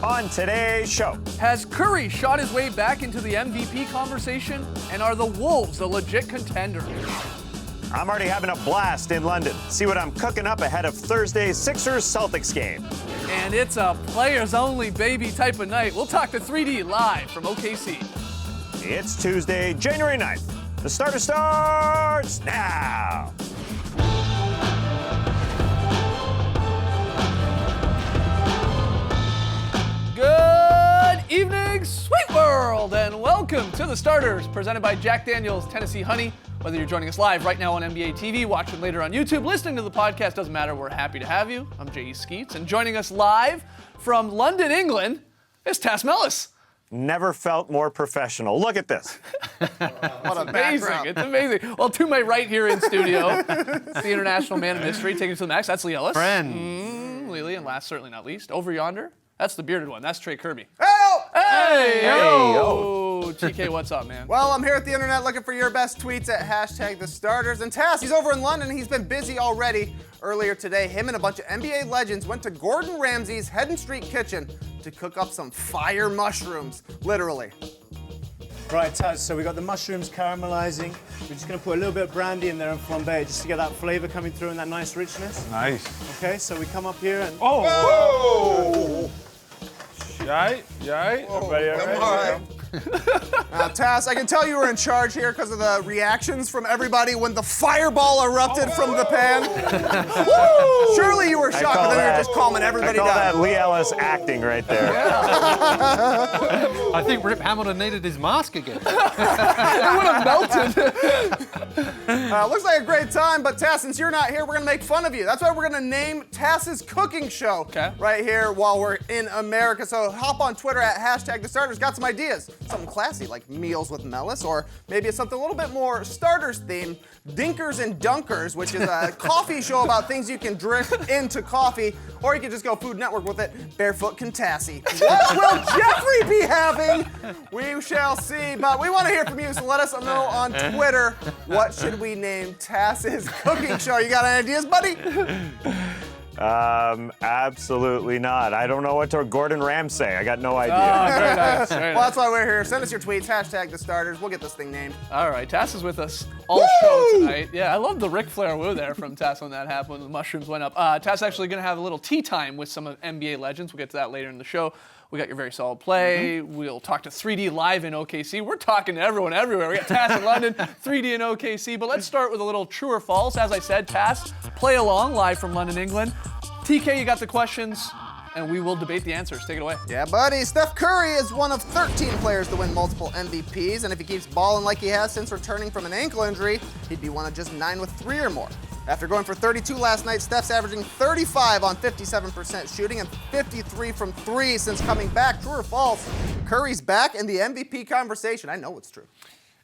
on today's show. Has Curry shot his way back into the MVP conversation? And are the Wolves a legit contender? I'm already having a blast in London. See what I'm cooking up ahead of Thursday's Sixers-Celtics game. And it's a players-only baby type of night. We'll talk to 3D live from OKC. It's Tuesday, January 9th. The starter starts now. Good evening, sweet world, and welcome to The Starters, presented by Jack Daniel's Tennessee Honey. Whether you're joining us live right now on NBA TV, watching later on YouTube, listening to the podcast, doesn't matter, we're happy to have you. I'm J.E. Skeets, and joining us live from London, England, is Tas Melas. Never felt more professional. Look at this. What amazing. It's amazing. Well, to my right here in studio, it's the international man of mystery, taking it to the max. That's Lee Ellis. Friend. Lily, and last, certainly not least, over yonder, that's the bearded one. That's Trey Kirby. Hey! Yo! TK, what's up, man? Well, I'm here at the internet looking for your best tweets at #TheStarters. And Tas, he's over in London. He's been busy already. Earlier today, him and a bunch of NBA legends went to Gordon Ramsay's Hedden Street Kitchen to cook up some fire mushrooms, literally. Right, Tas, so we got the mushrooms caramelizing. We're just going to put a little bit of brandy in there and flambe just to get that flavor coming through and that nice richness. Nice. Okay, so we come up here and... Oh! Yay, yay. Everybody all right? Tas, I can tell you were in charge here because of the reactions from everybody when the fireball erupted from the pan. Surely you were shocked, but then you were just calming everybody I call down. that Lee Ellis acting right there. I think Rip Hamilton needed his mask again. It would have melted. Looks like a great time, but Tas, since you're not here, we're going to make fun of you. That's why we're going to name Tas's cooking show right here while we're in America. So hop on Twitter at #TheStarters. Got some ideas. Something classy like Meals with Melis, or maybe it's something a little bit more Starters themed, Dinkers and Dunkers, which is a coffee show about things you can drip into coffee, or you can just go Food Network with it, Barefoot Contassi. What will Jeffrey be having? We shall see, but we want to hear from you, so let us know on Twitter, what should we name Tas's cooking show? You got any ideas, buddy? Absolutely not. I don't know what to Gordon Ramsay. I got no idea. Very nice. Very Well, nice. that's why we're here. Send us your tweets, #TheStarters. We'll get this thing named. All right, Tas is with us all show tonight. Yeah, I love the Ric Flair woo there from Tas when that happened, when the mushrooms went up. Tas actually going to have a little tea time with some of NBA legends. We'll get to that later in the show. We got your very solid play. We'll talk to 3D live in OKC. We're talking to everyone everywhere. We got Tas in London, 3D in OKC. But let's start with a little true or false. As I said, Tas, play along live from London, England. TK, you got the questions, and we will debate the answers. Take it away. Yeah, buddy. Steph Curry is one of 13 players to win multiple MVPs, and if he keeps balling like he has since returning from an ankle injury, he'd be one of just 9 with 3 or more. After going for 32 last night, Steph's averaging 35 on 57% shooting and 53 from 3 since coming back. True or false? Curry's back in the MVP conversation. I know it's true.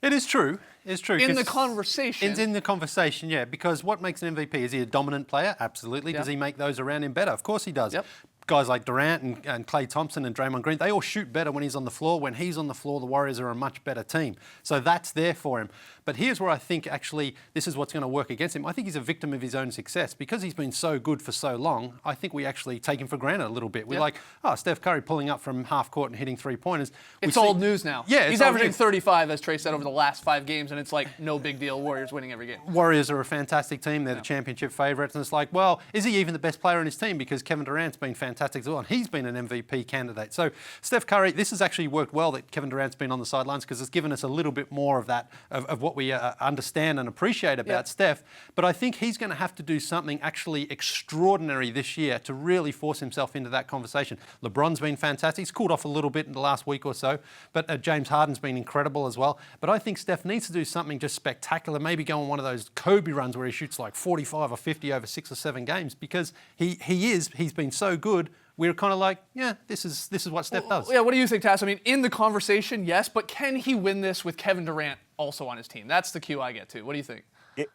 It is true. It's true. In the conversation. It's in the conversation, yeah. Because what makes an MVP? Is he a dominant player? Absolutely. Does he make those around him better? Of course he does. Yep. Guys like Durant and Klay Thompson and Draymond Green, they all shoot better when he's on the floor. When he's on the floor, the Warriors are a much better team. So that's there for him. But here's where I think actually this is what's going to work against him. I think he's a victim of his own success. Because he's been so good for so long, I think we actually take him for granted a little bit. We're like, oh, Steph Curry pulling up from half court and hitting three-pointers. It's old news now. Yeah, he's old averaging news. 35, as Trey said, over the last 5 games, and it's like no big deal. Warriors winning every game. Warriors are a fantastic team. They're the championship favourites. And it's like, well, is he even the best player in his team? Because Kevin Durant's been fantastic as well. And he's been an MVP candidate. So Steph Curry, this has actually worked well that Kevin Durant's been on the sidelines because it's given us a little bit more of that, of what we understand and appreciate about Steph. But I think he's going to have to do something actually extraordinary this year to really force himself into that conversation. LeBron's been fantastic. He's cooled off a little bit in the last week or so. But James Harden's been incredible as well. But I think Steph needs to do something just spectacular, maybe go on one of those Kobe runs where he shoots like 45 or 50 over 6 or 7 games because he's been so good. We're kind of like, yeah, this is what Steph does. Yeah, what do you think, Tas? I mean, in the conversation, yes, but can he win this with Kevin Durant also on his team? That's the cue I get to. What do you think?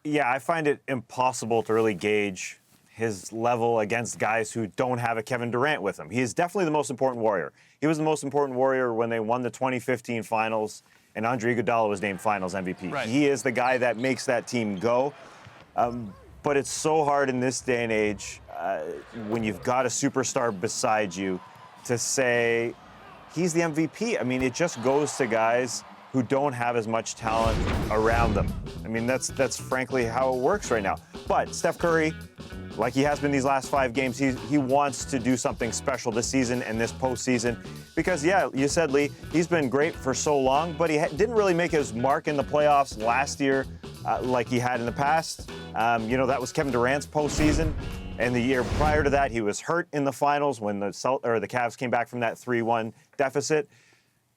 Yeah, I find it impossible to really gauge his level against guys who don't have a Kevin Durant with him. He is definitely the most important Warrior. He was the most important Warrior when they won the 2015 Finals, and Andre Iguodala was named Finals MVP. Right. He is the guy that makes that team go. But it's so hard in this day and age when you've got a superstar beside you to say he's the MVP. I mean, it just goes to guys who don't have as much talent around them. I mean, that's frankly how it works right now. But Steph Curry, like he has been these last 5 games, he wants to do something special this season and this postseason. Because, yeah, you said, Lee, he's been great for so long, but he didn't really make his mark in the playoffs last year like he had in the past. That was Kevin Durant's postseason. And the year prior to that, he was hurt in the finals when the Cavs came back from that 3-1 deficit.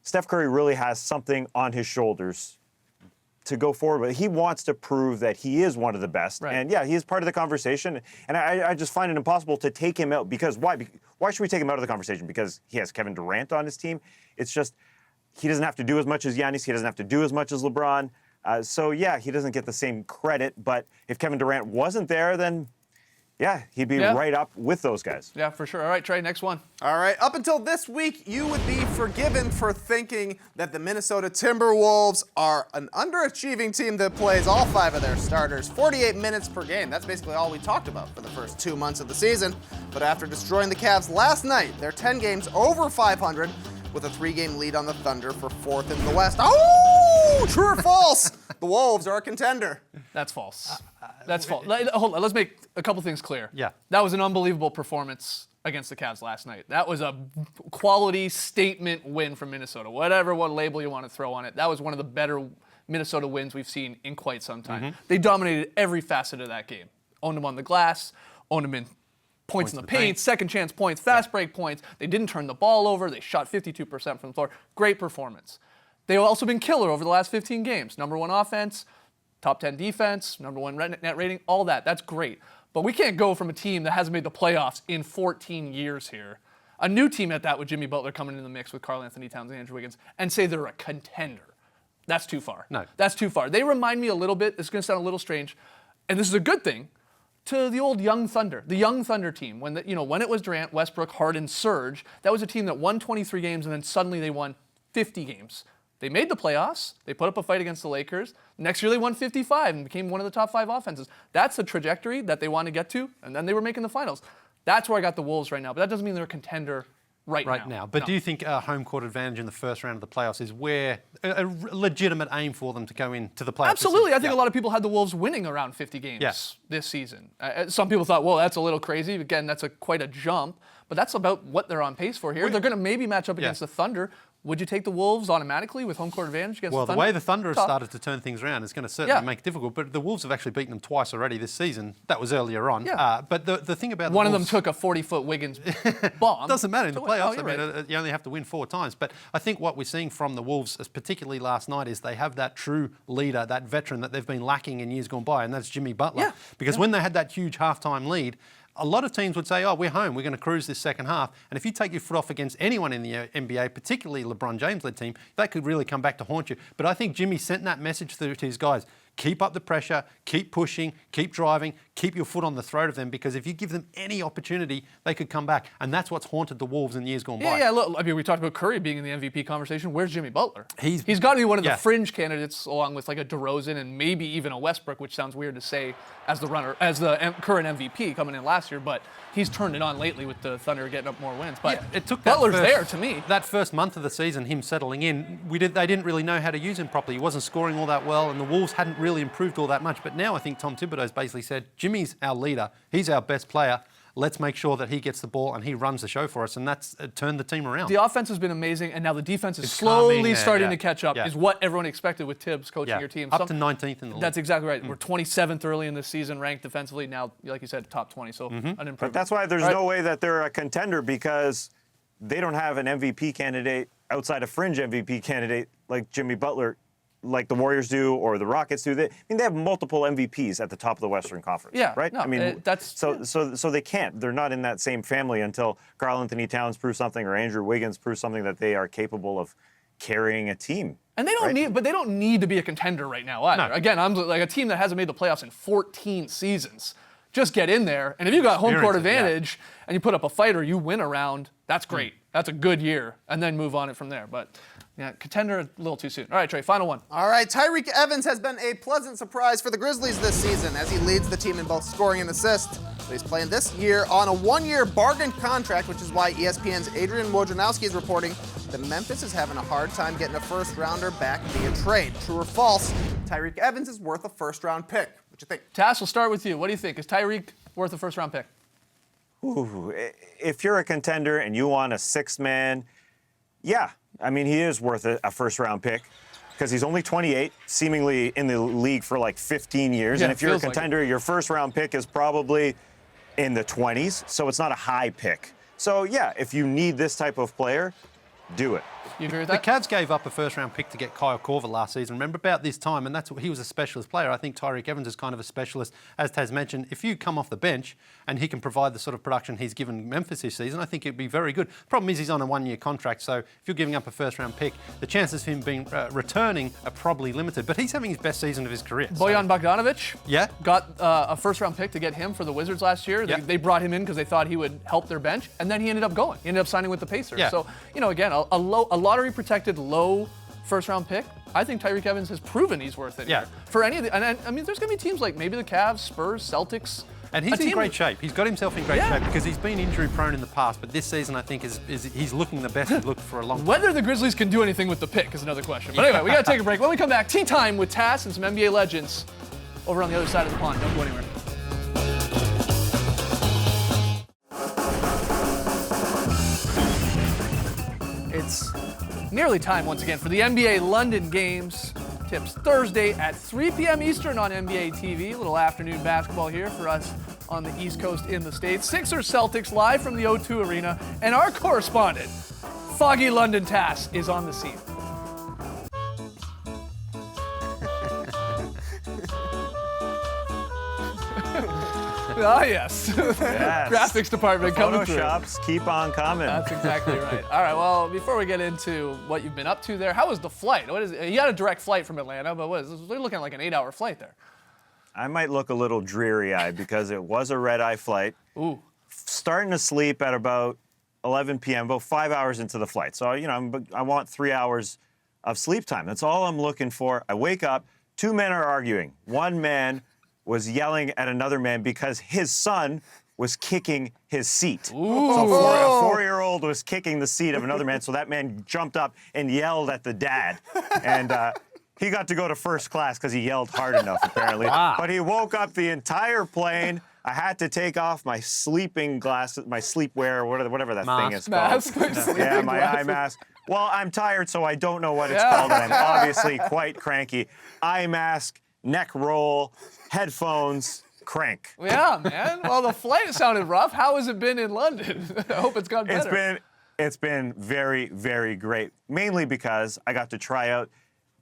Steph Curry really has something on his shoulders to go forward with. He wants to prove that he is one of the best. Right. And, yeah, he is part of the conversation. And I just find it impossible to take him out. Because why? Why should we take him out of the conversation? Because he has Kevin Durant on his team? It's just he doesn't have to do as much as Giannis. He doesn't have to do as much as LeBron. So, yeah, he doesn't get the same credit. But if Kevin Durant wasn't there, then, yeah, he'd be right up with those guys. Yeah, for sure. All right, Trey, next one. All right, up until this week, you would be forgiven for thinking that the Minnesota Timberwolves are an underachieving team that plays all 5 of their starters 48 minutes per game. That's basically all we talked about for the first 2 months of the season. But after destroying the Cavs last night, they're 10 games over 500 with a 3-game lead on the Thunder for 4th in the West. Oh, true or false? The Wolves are a contender. That's false. That's false. Hold on. Let's make a couple things clear. Yeah. That was an unbelievable performance against the Cavs last night. That was a quality statement win from Minnesota. What label you want to throw on it. That was one of the better Minnesota wins we've seen in quite some time. They dominated every facet of that game. Owned them on the glass, owned them in points in the paint, second chance points, fast break points. They didn't turn the ball over. They shot 52% from the floor. Great performance. They've also been killer over the last 15 games. Number 1 offense, top 10 defense, number 1 net rating, all that. That's great. But we can't go from a team that hasn't made the playoffs in 14 years here, a new team at that with Jimmy Butler coming in the mix with Karl Anthony Towns and Andrew Wiggins, and say they're a contender. That's too far. No. That's too far. They remind me a little bit, it's going to sound a little strange, and this is a good thing, to the old Young Thunder, the Young Thunder team. When it was Durant, Westbrook, Harden, Surge, that was a team that won 23 games and then suddenly they won 50 games. They made the playoffs. They put up a fight against the Lakers. Next year they won 55 and became one of the top 5 offenses. That's the trajectory that they want to get to, and then they were making the finals. That's where I got the Wolves right now, but that doesn't mean they're a contender right now. But No. do you think a home court advantage in the first round of the playoffs is where a legitimate aim for them to go into the playoffs? Absolutely. I think a lot of people had the Wolves winning around 50 games this season. Some people thought, well, that's a little crazy. Again, that's quite a jump, but that's about what they're on pace for here. They're going to maybe match up against the Thunder. Would you take the Wolves automatically with home court advantage against the Thunder? Well, the way the Thunder have started to turn things around is going to certainly make it difficult. But the Wolves have actually beaten them twice already this season. That was earlier on. Yeah. But the thing about one the of them Wolves, took a 40-foot Wiggins bomb. doesn't matter in the playoffs. Oh, right. You only have to win 4 times. But I think what we're seeing from the Wolves, particularly last night, is they have that true leader, that veteran that they've been lacking in years gone by, and that's Jimmy Butler. Yeah. Because when they had that huge halftime lead, a lot of teams would say, oh, we're home, we're going to cruise this second half. And if you take your foot off against anyone in the NBA, particularly LeBron James-led team, that could really come back to haunt you. But I think Jimmy sent that message to his guys. Keep up the pressure, keep pushing, keep driving, keep your foot on the throat of them, because if you give them any opportunity, they could come back. And that's what's haunted the Wolves in years gone by. Yeah, look, I mean, we talked about Curry being in the MVP conversation. Where's Jimmy Butler? He's got to be one of the fringe candidates, along with like a DeRozan and maybe even a Westbrook, which sounds weird to say as the current MVP coming in last year, but he's turned it on lately with the Thunder getting up more wins. But it took Butler's there to me. That first month of the season, him settling in, they didn't really know how to use him properly. He wasn't scoring all that well, and the Wolves hadn't really improved all that much. But now I think Tom Thibodeau's basically said, Jimmy's our leader. He's our best player. Let's make sure that he gets the ball and he runs the show for us, and that's turned the team around. The offense has been amazing, and now the defense is slowly starting to catch up, is what everyone expected with Tibbs coaching your team. Up to 19th in the league. That's exactly right. We're 27th early in the season, ranked defensively. Now, like you said, top 20, so an improvement. But that's why there's no way that they're a contender, because they don't have an MVP candidate outside a fringe MVP candidate like Jimmy Butler, like the Warriors do or the Rockets do. They have multiple MVPs at the top of the Western Conference. Yeah, right. No, I mean, that's so they can't. They're not in that same family until Karl Anthony Towns proves something or Andrew Wiggins proves something that they are capable of carrying a team. And they don't need, but they don't need to be a contender right now either. No. Again, I'm like a team that hasn't made the playoffs in 14 seasons. Just get in there, and if you got home court advantage and you put up a fight or you win a round, that's great. That's a good year, and then move on it from there. But Yeah, contender a little too soon. All right, Trey, final one. All right, Tyreek Evans has been a pleasant surprise for the Grizzlies this season as he leads the team in both scoring and assists. But he's playing this year on a one-year bargain contract, which is why ESPN's Adrian Wojnarowski is reporting that Memphis is having a hard time getting a first-rounder back via trade. True or false, Tyreek Evans is worth a first-round pick. What you think? Tass, we'll start with you. What do you think? Is Tyreek worth a first-round pick? Ooh, if you're a contender and you want a sixth man, yeah. I mean, he is worth a first-round pick because he's only 28, seemingly in the league for like 15 years. Yeah, and if you're a feels like contender, your first-round pick is probably in the 20s, so it's not a high pick. So, yeah, if you need this type of player, do it. You agree with The that? Cavs gave up a first-round pick to get Kyle Korver last season. Remember about this time, and he was a specialist player. I think Tyreek Evans is kind of a specialist. As Taz mentioned, if you come off the bench and he can provide the sort of production he's given Memphis this season, I think it'd be very good. Problem is he's on a one-year contract, so if you're giving up a first-round pick, the chances of him being returning are probably limited. But he's having his best season of his career. Bojan Bogdanovic Yeah. got a first-round pick to get him for the Wizards last year. Yeah. They brought him in because they thought he would help their bench, and then he ended up going. He ended up signing with the Pacers. Yeah. So, again, a lottery-protected, low first-round pick. I think Tyreek Evans has proven he's worth it. Yeah. Here. For any of the, and I mean, there's going to be teams like maybe the Cavs, Spurs, Celtics. And a he's in team- great shape. He's got himself in great Yeah. shape because he's been injury-prone in the past, but this season I think is he's looking the best he's looked for a long time. Whether the Grizzlies can do anything with the pick is another question. But anyway, we got to take a break. When we come back, tea time with Tass and some NBA legends over on the other side of the pond. Don't go anywhere. It's nearly time once again for the NBA London Games. Tips Thursday at 3 p.m. Eastern on NBA TV. A little afternoon basketball here for us on the East Coast in the States. Sixers Celtics live from the O2 Arena. And our correspondent, Foggy London Tass, is on the scene. Ah, yes. Yes. Graphics department coming through. Photoshops keep on coming. That's exactly right. All right, well, before we get into what you've been up to there, how was the flight? What is it? You had a direct flight from Atlanta, but we're looking at like an 8-hour flight there. I might look a little dreary-eyed because it was a red-eye flight. Ooh. Starting to sleep at about 11 p.m., about 5 hours into the flight. So, I want 3 hours of sleep time. That's all I'm looking for. I wake up, two men are arguing. One man was yelling at another man because his son was kicking his seat. So a four-year-old was kicking the seat of another man, so that man jumped up and yelled at the dad. And he got to go to first class because he yelled hard enough, apparently. Wow. But he woke up the entire plane. I had to take off my sleeping glasses, my sleepwear, whatever that thing is called. Mask. Yeah, my eye mask. Well, I'm tired, so I don't know what it's called, and I'm obviously quite cranky. Eye mask, neck roll, headphones, crank. Yeah, man. Well, the flight sounded rough. How has it been in London? I hope it's gone better. It's been very, very great, mainly because I got to try out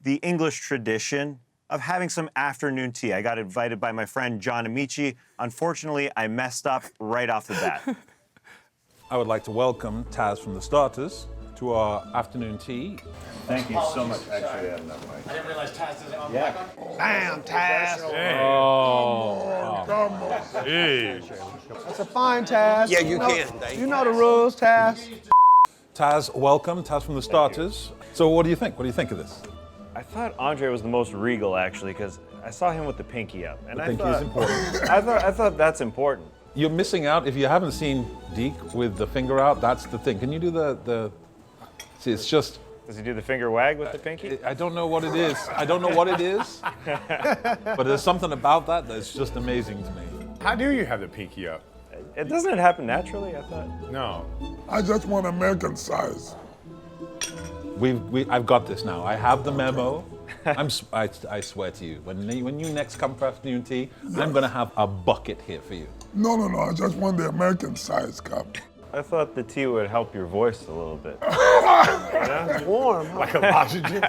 the English tradition of having some afternoon tea. I got invited by my friend John Amici. Unfortunately, I messed up right off the bat. I would like to welcome Taz from the Starters to our afternoon tea. Thank you so much. Actually, I have enough mic. I didn't realize Taz doesn't on Damn, Taz. That's a fine task. Yeah, you can. You know the rules, Task. Taz, welcome. Taz from the Starters. So what do you think? What do you think of this? I thought Andre was the most regal, actually, because I saw him with the pinky up. And The I pinky thought, is important. I thought that's important. You're missing out. If you haven't seen Deke with the finger out, that's the thing. Can you do the see, it's just, Does he do the finger wag with the pinky? I don't know what it is. I don't know what it is. But there's something about that that's just amazing to me. How do you have the pinky up? Doesn't it happen naturally, I thought? No. I just want American size. I've got this now. I have the memo. I swear to you, when you next come for afternoon tea, I'm going to have a bucket here for you. No, I just want the American size cup. I thought the tea would help your voice a little bit. It's warm. Like a oxygen.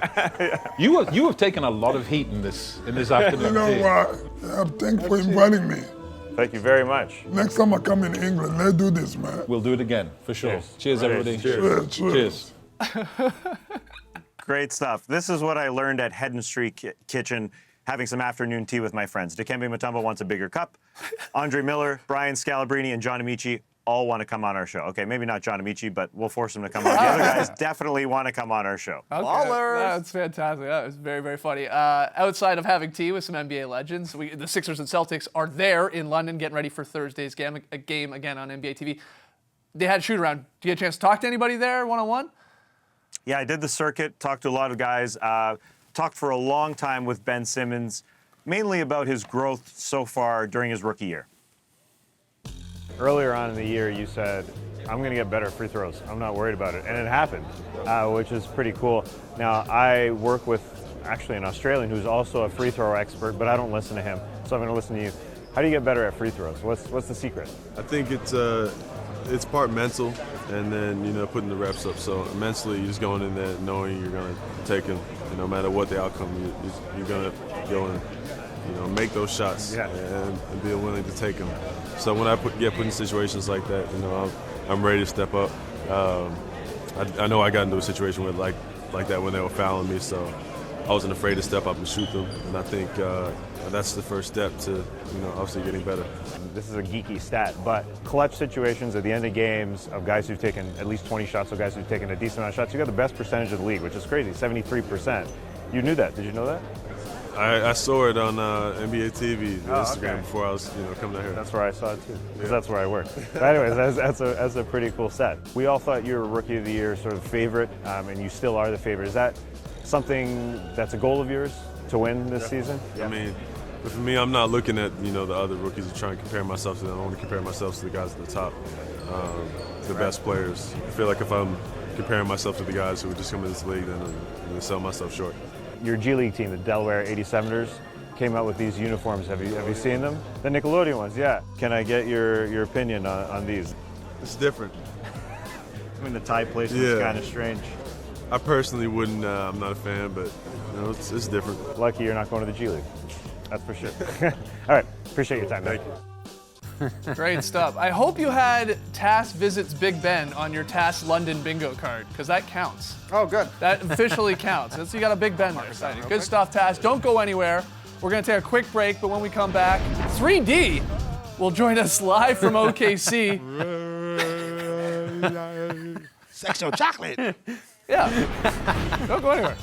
You have taken a lot of heat in this afternoon You know tea. what? Yeah, thanks for inviting me. Thank you very much. Next time I come in England, let's do this, man. We'll do it again, for sure. Cheers, everybody. Cheers. Great stuff. This is what I learned at Head and Street Kitchen, having some afternoon tea with my friends. Dikembe Mutombo wants a bigger cup. Andre Miller, Brian Scalabrine, and John Amici all want to come on our show. Okay, maybe not John Amici, but we'll force him to come on. The other guys definitely want to come on our show. Okay. Ballers. That's fantastic. That was very, very funny. Outside of having tea with some NBA legends, the Sixers and Celtics are there in London getting ready for Thursday's game again on NBA TV. They had a shoot around. Do you get a chance to talk to anybody there one-on-one? Yeah, I did the circuit, talked to a lot of guys, talked for a long time with Ben Simmons, mainly about his growth so far during his rookie year. Earlier on in the year, you said, I'm going to get better at free throws. I'm not worried about it. And it happened, which is pretty cool. Now, I work with actually an Australian who's also a free throw expert, but I don't listen to him. So I'm going to listen to you. How do you get better at free throws? What's the secret? I think it's part mental and then, putting the reps up. So mentally, you're just going in there knowing you're going to take them. No matter what the outcome, you're going to go and, make those shots and be willing to take them. So when I get put in situations like that, I'm ready to step up. I know I got into a situation where like that when they were fouling me, so I wasn't afraid to step up and shoot them. And I think that's the first step to, obviously getting better. This is a geeky stat, but clutch situations at the end of games of guys who've taken at least 20 shots, of guys who've taken a decent amount of shots, you got the best percentage of the league, which is crazy, 73%. You knew that. Did you know that? I saw it on NBA TV, Instagram, before I was, coming out here. That's where I saw it too, because that's where I work. But anyways, that's a pretty cool set. We all thought you were Rookie of the Year sort of favorite, and you still are the favorite. Is that something that's a goal of yours to win this season? Yeah. I mean, but for me, I'm not looking at the other rookies and trying to compare myself to them. I want to compare myself to the guys at the top, the best players. I feel like if I'm comparing myself to the guys who are just coming to this league, then I'm going to sell myself short. Your G League team, the Delaware 87ers, came out with these uniforms. Have you seen them? The Nickelodeon ones, yeah. Can I get your opinion on these? It's different. I mean, the tie placement is kind of strange. I personally wouldn't. I'm not a fan, but it's different. Lucky you're not going to the G League. That's for sure. All right, appreciate your time. Thank you. Great stuff. I hope you had Tass Visits Big Ben on your Tass London bingo card, because that counts. Oh, good. That officially counts. So you got a Big Ben there. Exciting. Good stuff, Tass. Don't go anywhere. We're going to take a quick break, but when we come back, 3D will join us live from OKC. Sexual chocolate. Yeah. Don't go anywhere.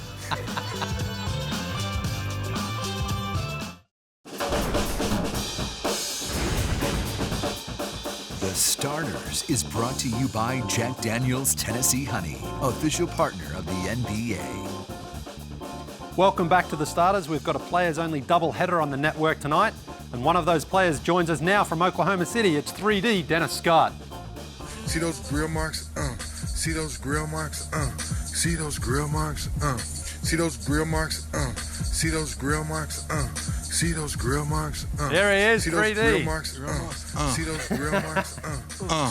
The Starters is brought to you by Jack Daniel's Tennessee Honey, official partner of the NBA. Welcome back to The Starters. We've got a players-only doubleheader on the network tonight, and one of those players joins us now from Oklahoma City. It's 3D, Dennis Scott. See those grill marks? See those grill marks? See those grill marks? See those grill marks? See those grill marks? See those grill marks? There he is, see 3D. Those grill marks? See those grill marks?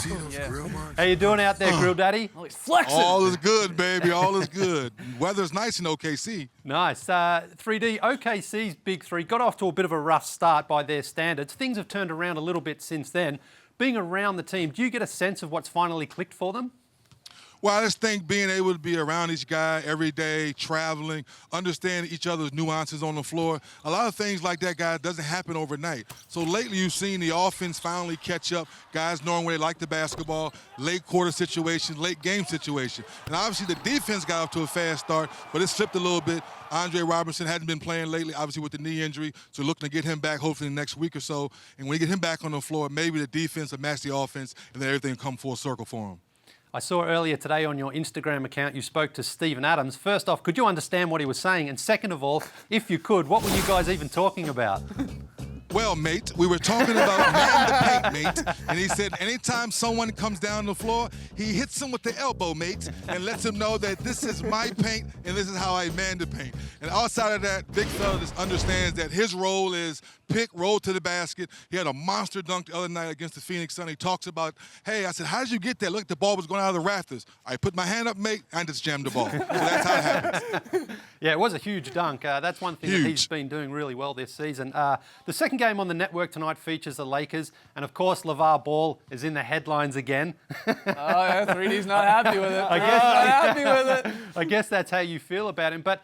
See those grill marks? How you doing out there, Grill Daddy? Oh, he's flexing. All is good, baby. All is good. Weather's nice in OKC. Nice. 3D, OKC's Big Three got off to a bit of a rough start by their standards. Things have turned around a little bit since then. Being around the team, do you get a sense of what's finally clicked for them? Well, I just think being able to be around each guy every day, traveling, understanding each other's nuances on the floor, a lot of things like that, guys, doesn't happen overnight. So lately you've seen the offense finally catch up, guys knowing where they like the basketball, late quarter situation, late game situation. And obviously the defense got off to a fast start, but it slipped a little bit. Andre Robertson hadn't been playing lately, obviously with the knee injury, so looking to get him back hopefully in the next week or so. And when you get him back on the floor, maybe the defense will match the offense and then everything will come full circle for him. I saw earlier today on your Instagram account you spoke to Steven Adams. First off, could you understand what he was saying? And second of all, if you could, what were you guys even talking about? Well, mate, we were talking about man the paint, mate. And he said anytime someone comes down the floor, he hits him with the elbow, mate, and lets him know that this is my paint and this is how I man the paint. And outside of that, big fella just understands that his role is pick, roll to the basket. He had a monster dunk the other night against the Phoenix Suns. He talks about, hey, I said, how did you get that? Look, the ball was going out of the rafters. I put my hand up, mate, and just jammed the ball. So that's how it happens. Yeah, it was a huge dunk. That's one thing that he's been doing really well this season. The second game on the network tonight features the Lakers, and of course, LeVar Ball is in the headlines again. Oh, yeah, 3D's not happy with it. Not happy with it. I guess that's how you feel about him. But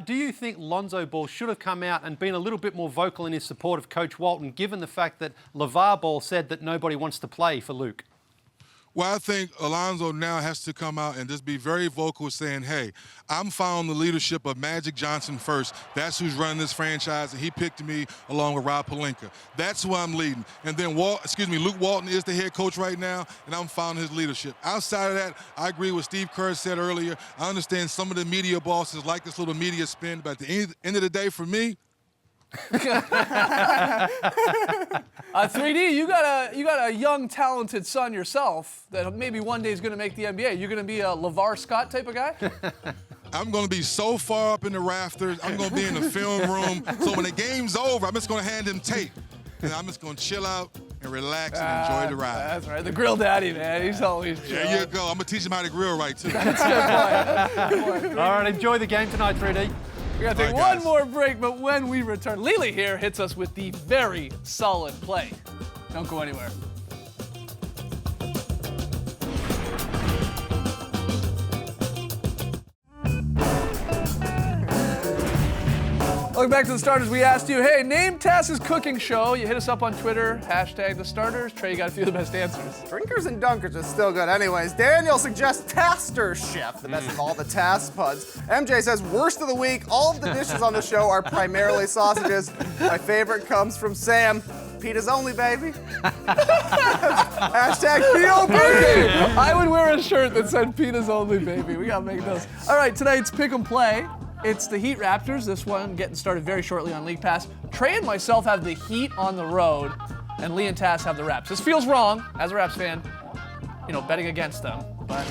do you think Lonzo Ball should have come out and been a little bit more vocal in his support of Coach Walton, given the fact that LeVar Ball said that nobody wants to play for Luke? Well, I think Alonzo now has to come out and just be very vocal saying, hey, I'm following the leadership of Magic Johnson first. That's who's running this franchise, and he picked me along with Rob Pelinka. That's who I'm leading. And then Luke Walton is the head coach right now, and I'm following his leadership. Outside of that, I agree with Steve Kerr said earlier. I understand some of the media bosses like this little media spin, but at the end of the day, for me, 3D, you got a young, talented son yourself that maybe one day is going to make the NBA. You're going to be a LeVar Scott type of guy? I'm going to be so far up in the rafters. I'm going to be in the film room. So when the game's over, I'm just going to hand him tape. And I'm just going to chill out and relax and enjoy the ride. That's right. The grill daddy, man. He's always chill. There you go. I'm going to teach him how to grill right, too. That's a good point. All right, enjoy the game tonight, 3D. We're going to take one more break, but when we return, Lily here hits us with the very solid play. Don't go anywhere. Welcome back to The Starters. We asked you, hey, name Tass's cooking show. You hit us up on Twitter, #TheStarters. Trey, you got a few of the best answers. Drinkers and Dunkers is still good. Anyways, Daniel suggests Taster Chef, the best of all the Tass puds. MJ says, worst of the week. All of the dishes on the show are primarily sausages. My favorite comes from Sam. Pitas only, baby. #POB. Okay, I would wear a shirt that said Pitas only, baby. We got to make those. All right, tonight's Pick 'em Play. It's the Heat Raptors. This one getting started very shortly on League Pass. Trey and myself have the Heat on the road, and Lee and Tass have the Raps. This feels wrong, as a Raps fan, betting against them. But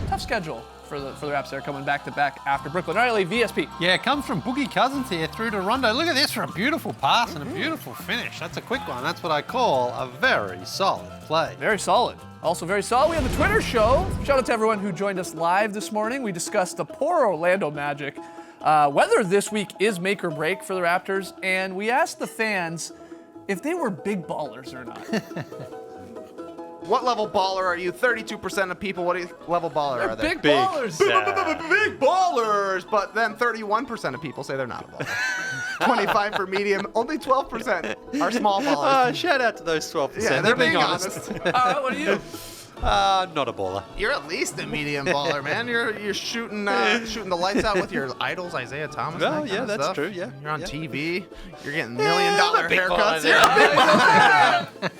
tough schedule for the Raps. They're coming back-to-back after Brooklyn. All right, Lee, VSP. Yeah, it comes from Boogie Cousins here through to Rondo. Look at this for a beautiful pass and a beautiful finish. That's a quick one. That's what I call a very solid play. Very solid. Also very solid. We have the Twitter show. Shout out to everyone who joined us live this morning. We discussed the poor Orlando Magic, whether this week is make or break for the Raptors, and we asked the fans if they were big ballers or not. What level baller are you? 32% of people, what level baller are they? Big ballers. Big ballers, but then 31% of people say they're not a baller. 25 for medium, only 12% are small ballers. Shout out to those 12%. Yeah, they're being honest. All right, what are you? Not a baller. You're at least a medium baller, man. You're shooting the lights out with your idols, Isaiah Thomas. Well, and that yeah, kind of that's stuff. true. Yeah, You're on yeah. TV. You're getting $1 million haircuts.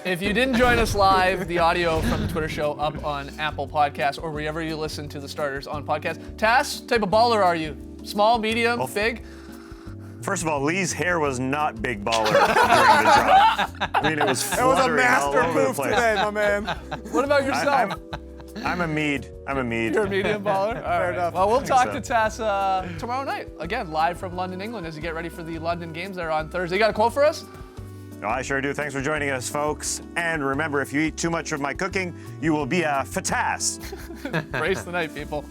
If you didn't join us live, the audio from the Twitter show up on Apple Podcasts or wherever you listen to the Starters on podcast. Tass, type of baller are you? Small, medium, big? First of all, Lee's hair was not big baller during the drop. I mean, it was fluttering all over the place. today, my man. What about yourself? I'm a mead. I'm a mead. You're a medium baller? All Fair right. enough. Well, we'll talk so. to Tass tomorrow night. Again, live from London, England, as you get ready for the London games there on Thursday. You got a quote for us? Oh, I sure do. Thanks for joining us, folks. And remember, if you eat too much of my cooking, you will be a fatas. Brace the night, people.